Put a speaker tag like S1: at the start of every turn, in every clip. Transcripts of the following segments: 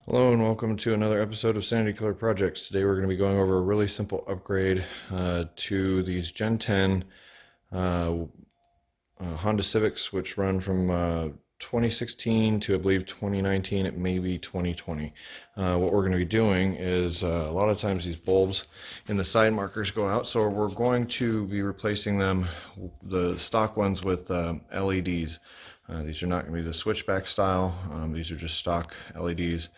S1: Hello and welcome to another episode of Sanity Killer Projects. Today we're going to be going over a really simple upgrade to these Gen 10 Honda Civics, which run from 2016 to I believe 2019, it may be 2020. What we're going to be doing is a lot of times these bulbs in the side markers go out, so we're going to be replacing them, the stock ones, with LEDs. These are not going to be the switchback style. These are just stock LEDs.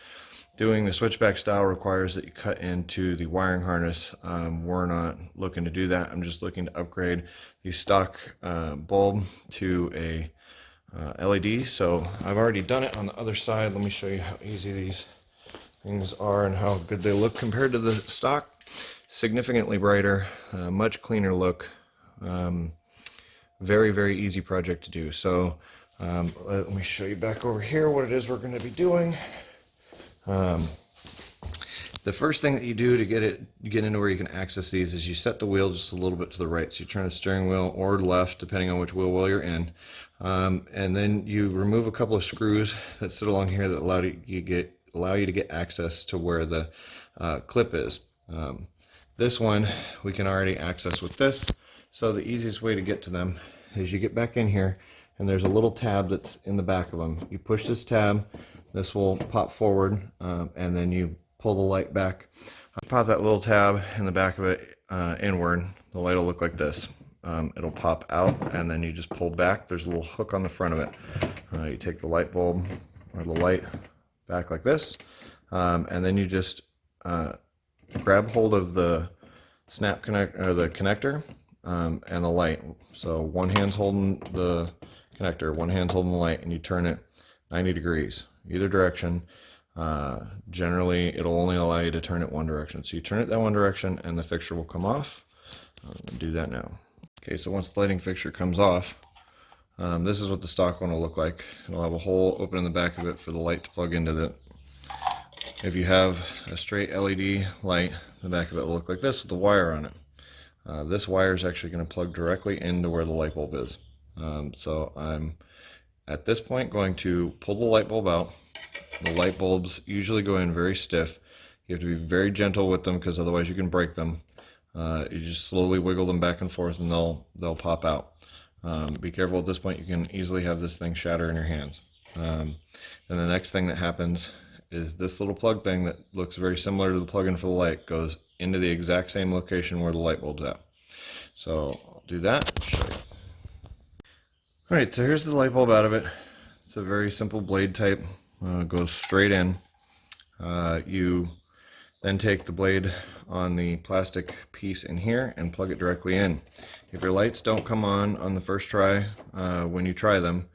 S1: Doing the switchback style requires that you cut into the wiring harness. We're not looking to do that. I'm just looking to upgrade the stock bulb to a LED. So I've already done it on the other side. Let me show you how easy these things are and how good they look compared to the stock. Significantly brighter, much cleaner look. Very, very easy project to do. So let me show you back over here what it is we're going to be doing. The first thing that you do to get into where you can access these is you set the wheel just a little bit to the right. So you turn the steering wheel or left, depending on which wheel well you're in. And then you remove a couple of screws that sit along here that allow you to get access to where the clip is. This one we can already access with this. So the easiest way to get to them is you get back in here, and there's a little tab that's in the back of them. You push this tab, this will pop forward, and then you pull the light back. Pop that little tab in the back of it inward. The light will look like this. It'll pop out, and then you just pull back. There's a little hook on the front of it. You take the light bulb or the light back like this, and then you just grab hold of the snap connect or the connector and the light. So one hand's holding the connector, one hand's holding the light, and you turn it 90 degrees either direction. Generally it'll only allow you to turn it one direction, so you turn it that one direction and the fixture will come off. Do that now. Okay, so once the lighting fixture comes off, this is what the stock one will look like. It'll have a hole open in the back of it for the light to plug into it. If you have a straight LED light, the back of it will look like this with the wire on it. This wire is actually going to plug directly into where the light bulb is. So I'm at this point going to pull the light bulb out. The light bulbs usually go in very stiff. You have to be very gentle with them because otherwise you can break them. You just slowly wiggle them back and forth and they'll pop out. Be careful at this point, you can easily have this thing shatter in your hands. And the next thing that happens is this little plug thing that looks very similar to the plug-in for the light goes into the exact same location where the light bulb's at. So I'll do that and show you. Alright, so here's the light bulb out of it. It's a very simple blade type. Goes straight in. You then take the blade on the plastic piece in here and plug it directly in. If your lights don't come on the first try, when you try them,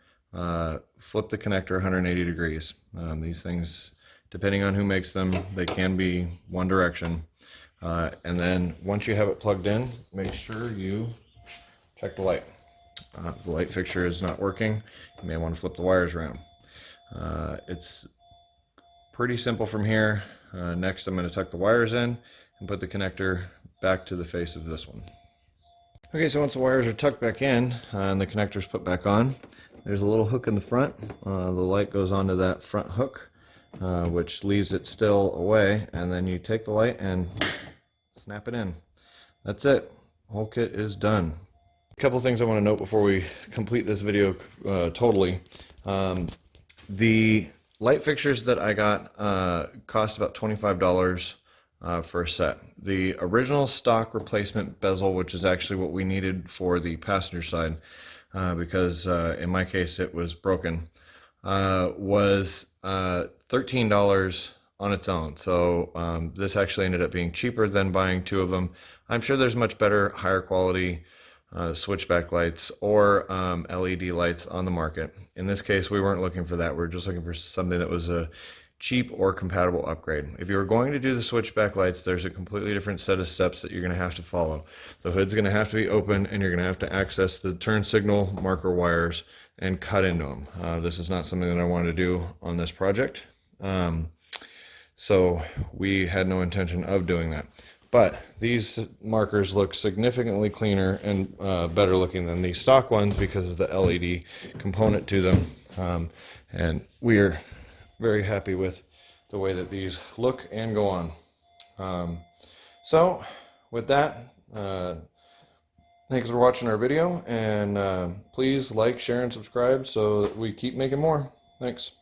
S1: flip the connector 180 degrees. These things, depending on who makes them, they can be one direction. And then once you have it plugged in, make sure you check the light. If the light fixture is not working, you may want to flip the wires around. It's pretty simple from here. Next, I'm going to tuck the wires in and put the connector back to the face of this one. Okay, so once the wires are tucked back in and the connector's put back on, there's a little hook in the front. The light goes onto that front hook, which leaves it still away, and then you take the light and snap it in. That's it. Whole kit is done. A couple things I want to note before we complete this video totally. The light fixtures that I got cost about $25 for a set. The original stock replacement bezel, which is actually what we needed for the passenger side, because in my case it was broken, was $13 on its own. So this actually ended up being cheaper than buying two of them. I'm sure there's much better, higher quality switchback lights or LED lights on the market. In this case, we weren't looking for that. We were just looking for something that was a cheap or compatible upgrade. If you were going to do the switchback lights, there's a completely different set of steps that you're going to have to follow. The hood's going to have to be open, and you're going to have to access the turn signal marker wires and cut into them. This is not something that I wanted to do on this project, so we had no intention of doing that. But these markers look significantly cleaner and better looking than the stock ones because of the LED component to them. And we are very happy with the way that these look and go on. So with that, thanks for watching our video, and please like, share, and subscribe so that we keep making more. Thanks.